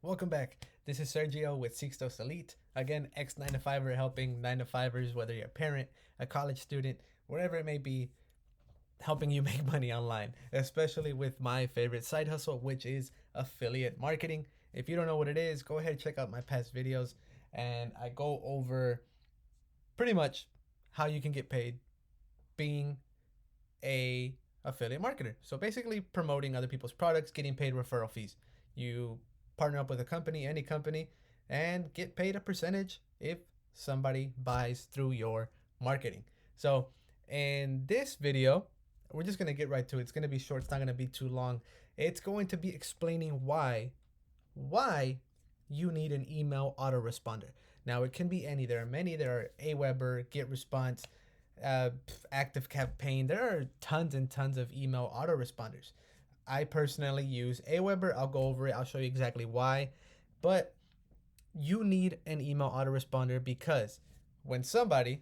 Welcome back. This is Sergio with Sixtos Elite. Again, ex 9 to 5er helping 9 to 5ers, whether you're a parent, a college student, wherever it may be, helping you make money online, especially with my favorite side hustle, which is affiliate marketing. If you don't know what it is, go ahead and check out my past videos, and I go over pretty much how you can get paid being a affiliate marketer. So basically promoting other people's products, getting paid referral fees. You partner up with a company, any company, and get paid a percentage if somebody buys through your marketing. So in this video, we're just going to get right to it. It's going to be short. It's not going to be too long. It's going to be explaining why you need an email autoresponder. Now, it can be any. There are many. There are AWeber, GetResponse, Active Campaign. There are tons and tons of email autoresponders. I personally use AWeber. I'll go over it. I'll show you exactly why. But you need an email autoresponder because when somebody,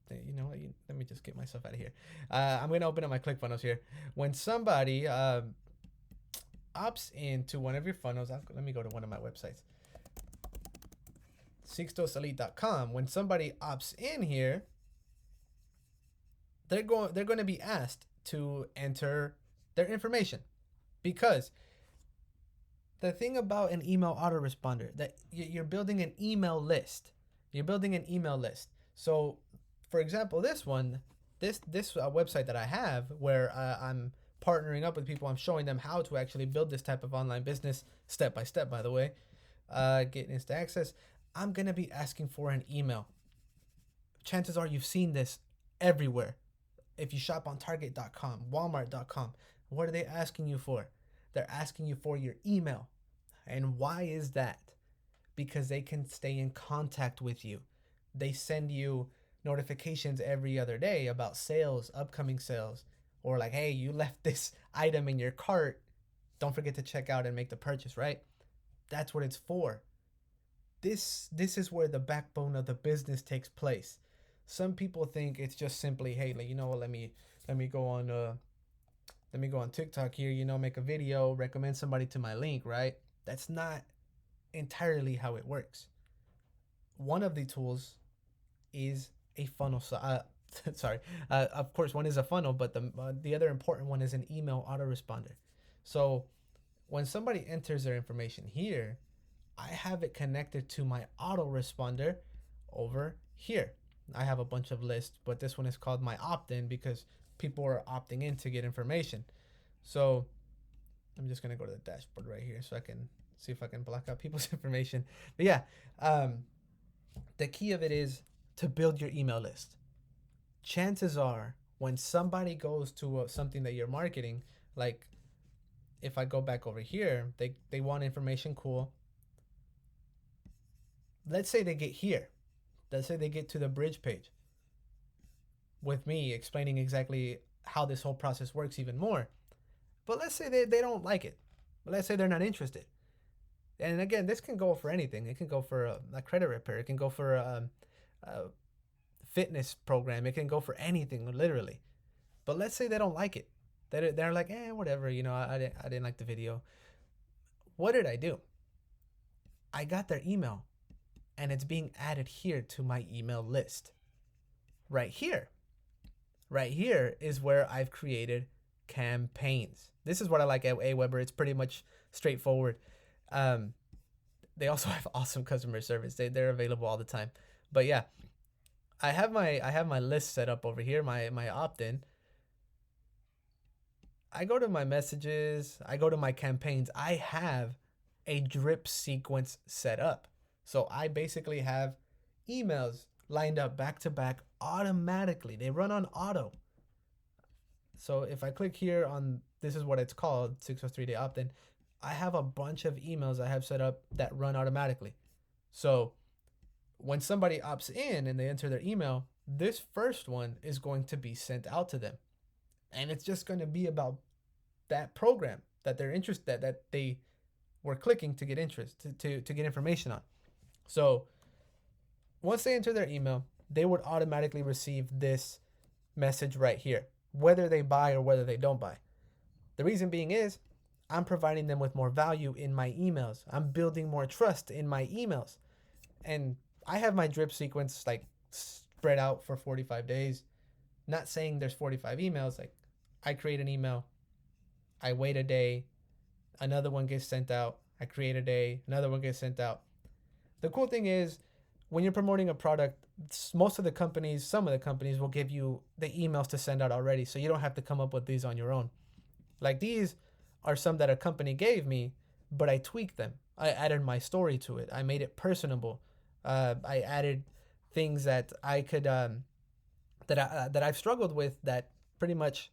let me just get myself out of here. I'm going to open up my ClickFunnels here. When somebody opts into one of your funnels, let me go to one of my websites, sixtoselite.com. When somebody opts in here, they're going to be asked to enter their information, because the thing about an email autoresponder, that you're building an email list. So, for example, this website that I have, where I'm partnering up with people, I'm showing them how to actually build this type of online business step by step. By the way, get instant access. I'm gonna be asking for an email. Chances are you've seen this everywhere. If you shop on Target.com, Walmart.com, what are they asking you for? They're asking you for your email. And why is that? Because they can stay in contact with you. They send you notifications every other day about sales, upcoming sales, or like, hey, you left this item in your cart. Don't forget to check out and make the purchase, right? That's what it's for. This is where the backbone of the business takes place. Some people think it's just simply, hey, like, let me go on TikTok here, make a video, recommend somebody to my link, right? That's not entirely how it works. One of the tools is a funnel. Of course, one is a funnel, but the other important one is an email autoresponder. So when somebody enters their information here, I have it connected to my autoresponder over here. I have a bunch of lists, but this one is called my opt-in because people are opting in to get information. So I'm just gonna go to the dashboard right here so I can see if I can block out people's information. But yeah, the key of it is to build your email list. Chances are when somebody goes to something that you're marketing, like if I go back over here, they want information, cool. Let's say they get here. Let's say they get to the bridge page with me explaining exactly how this whole process works even more. But let's say they don't like it. Let's say they're not interested. And again, this can go for anything. It can go for a credit repair. It can go for a fitness program. It can go for anything, literally. But let's say they don't like it. They're like, whatever, I didn't like the video. What did I do? I got their email, and it's being added here to my email list. Right here. Right here is where I've created campaigns. This is what I like at AWeber. It's pretty much straightforward. They also have awesome customer service. They're available all the time. But yeah, I have my list set up over here, my opt-in. I go to my messages, I go to my campaigns. I have a drip sequence set up. So I basically have emails lined up back to back automatically. They run on auto. So if I click here on, this is what it's called, 603-day opt-in, I have a bunch of emails I have set up that run automatically. So when somebody opts in and they enter their email, this first one is going to be sent out to them. And it's just going to be about that program that they're interested, that they were clicking to get interest, to get information on. So once they enter their email, they would automatically receive this message right here, whether they buy or whether they don't buy. The reason being is I'm providing them with more value in my emails. I'm building more trust in my emails. And I have my drip sequence like spread out for 45 days. Not saying there's 45 emails. Like, I create an email, I wait a day, another one gets sent out. I create a day, another one gets sent out. The cool thing is, when you're promoting a product, most of the companies, some of the companies will give you the emails to send out already, so you don't have to come up with these on your own. Like, these are some that a company gave me, but I tweaked them. I added my story to it. I made it personable. I added things that I could that I've struggled with, that pretty much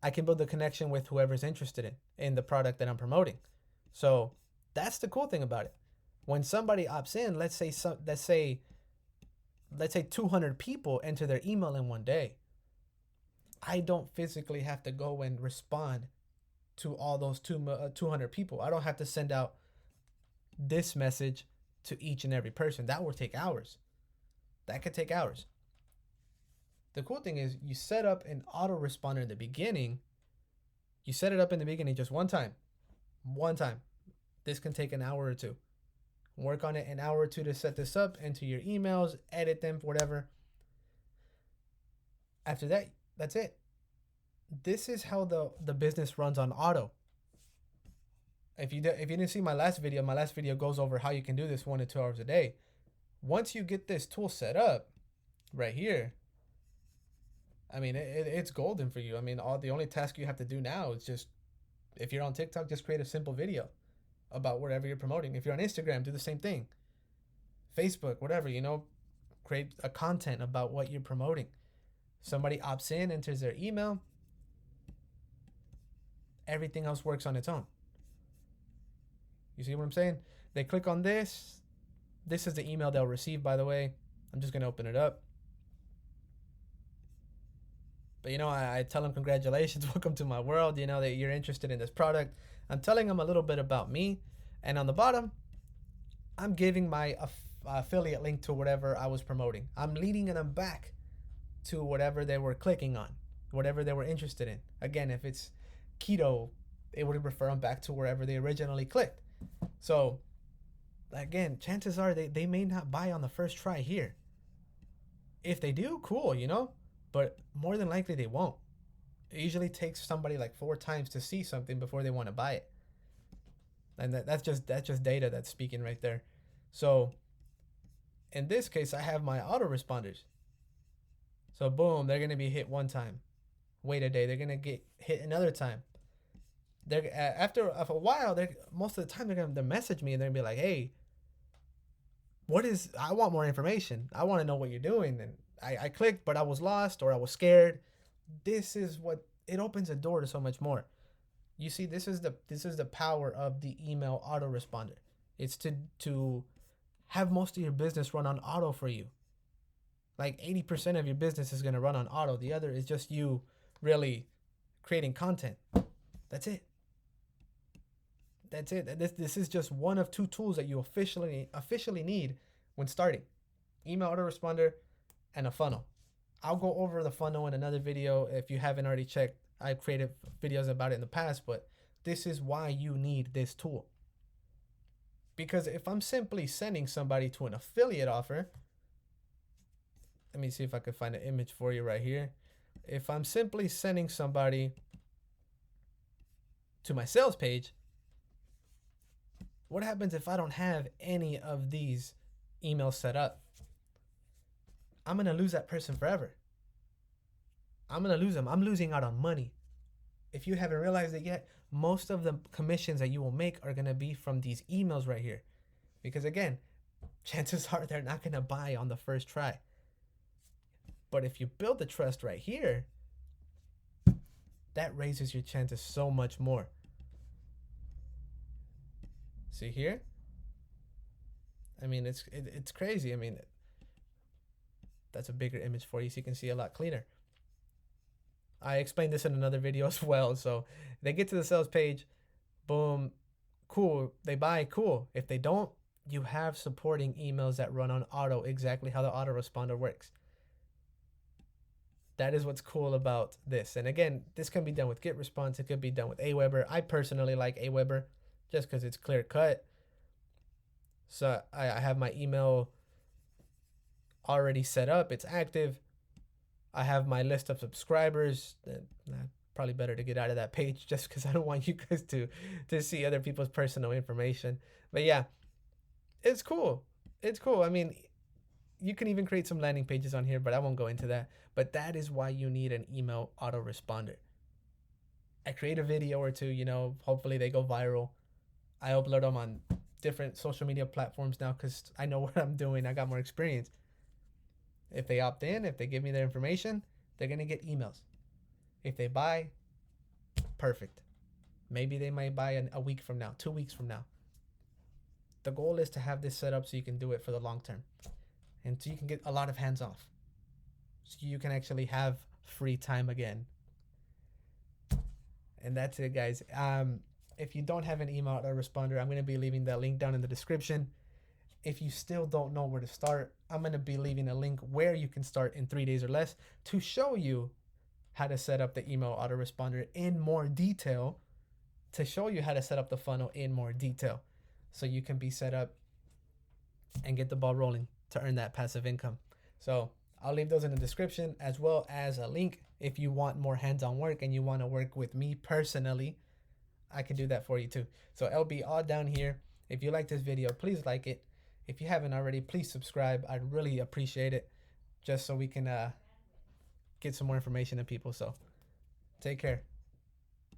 I can build a connection with whoever's interested in the product that I'm promoting. So that's the cool thing about it. When somebody opts in, let's say 200 people enter their email in one day. I don't physically have to go and respond to all those 200 people. I don't have to send out this message to each and every person. That will take hours. That could take hours. The cool thing is, you set up an autoresponder in the beginning. You set it up in the beginning just one time. One time. This can take an hour or two. Work on it an hour or two to set this up, enter your emails, edit them, whatever. After that, that's it. This is how the business runs on auto. If you didn't see my last video goes over how you can do this 1 to 2 hours a day. Once you get this tool set up right here, I mean, it's golden for you. I mean, the only task you have to do now is just, if you're on TikTok, just create a simple video about whatever you're promoting. If you're on Instagram, do the same thing. Facebook, whatever, create a content about what you're promoting. Somebody opts in, enters their email. Everything else works on its own. You see what I'm saying? They click on this. This is the email they'll receive, by the way. I'm just going to open it up. But, I tell them, congratulations, welcome to my world, that you're interested in this product. I'm telling them a little bit about me. And on the bottom, I'm giving my affiliate link to whatever I was promoting. I'm leading them back to whatever they were clicking on, whatever they were interested in. Again, if it's keto, it would refer them back to wherever they originally clicked. So, again, chances are they may not buy on the first try here. If they do, cool, but more than likely they won't. It usually takes somebody like 4 times to see something before they want to buy it. And that's just data that's speaking right there. So in this case, I have my autoresponders. So boom, they're going to be hit 1 time. Wait a day, they're going to get hit another time. They're after a while, most of the time they're going to message me and they're going to be like, "Hey, I want more information. I want to know what you're doing." And I clicked, but I was lost or I was scared. This is what it opens a door to so much more. You see, this is the power of the email autoresponder. It's to have most of your business run on auto for you. Like 80% of your business is going to run on auto. The other is just you really creating content. That's it. That's it. This is just one of 2 tools that you officially need when starting. Email autoresponder and a funnel. I'll go over the funnel in another video if you haven't already checked. I've created videos about it in the past, but this is why you need this tool. Because if I'm simply sending somebody to an affiliate offer, let me see if I can find an image for you right here. If I'm simply sending somebody to my sales page, what happens if I don't have any of these emails set up? I'm going to lose that person forever. I'm going to lose them. I'm losing out on money. If you haven't realized it yet, most of the commissions that you will make are going to be from these emails right here. Because again, chances are they're not going to buy on the first try. But if you build the trust right here, that raises your chances so much more. See here? I mean, it's crazy. I mean, that's a bigger image for you so you can see a lot cleaner. I explained this in another video as well. So they get to the sales page, boom, cool. They buy, cool. If they don't, you have supporting emails that run on auto, exactly how the autoresponder works. That is what's cool about this. And again, this can be done with GetResponse. It could be done with AWeber. I personally like AWeber just because it's clear cut. So I have my email already set up. It's active. I have my list of subscribers. Probably better to get out of that page just because I don't want you guys to see other people's personal information. But yeah, it's cool. It's cool. I mean, you can even create some landing pages on here, but I won't go into that. But that is why you need an email autoresponder. I create a video or two, you know, hopefully they go viral. I upload them on different social media platforms now because I know what I'm doing. I got more experience. If they opt in, if they give me their information, they're going to get emails. If they buy, perfect. Maybe they might buy a week from now, 2 weeks from now. The goal is to have this set up so you can do it for the long term. And so you can get a lot of hands off. So you can actually have free time again. And that's it, guys. If you don't have an email autoresponder, I'm going to be leaving that link down in the description. If you still don't know where to start, I'm going to be leaving a link where you can start in 3 days or less to show you how to set up the email autoresponder in more detail, to show you how to set up the funnel in more detail so you can be set up and get the ball rolling to earn that passive income. So I'll leave those in the description, as well as a link if you want more hands-on work and you want to work with me personally. I can do that for you too. So it'll be all down here. If you like this video, please like it. If you haven't already, please subscribe. I'd really appreciate it, just so we can get some more information to people. So take care.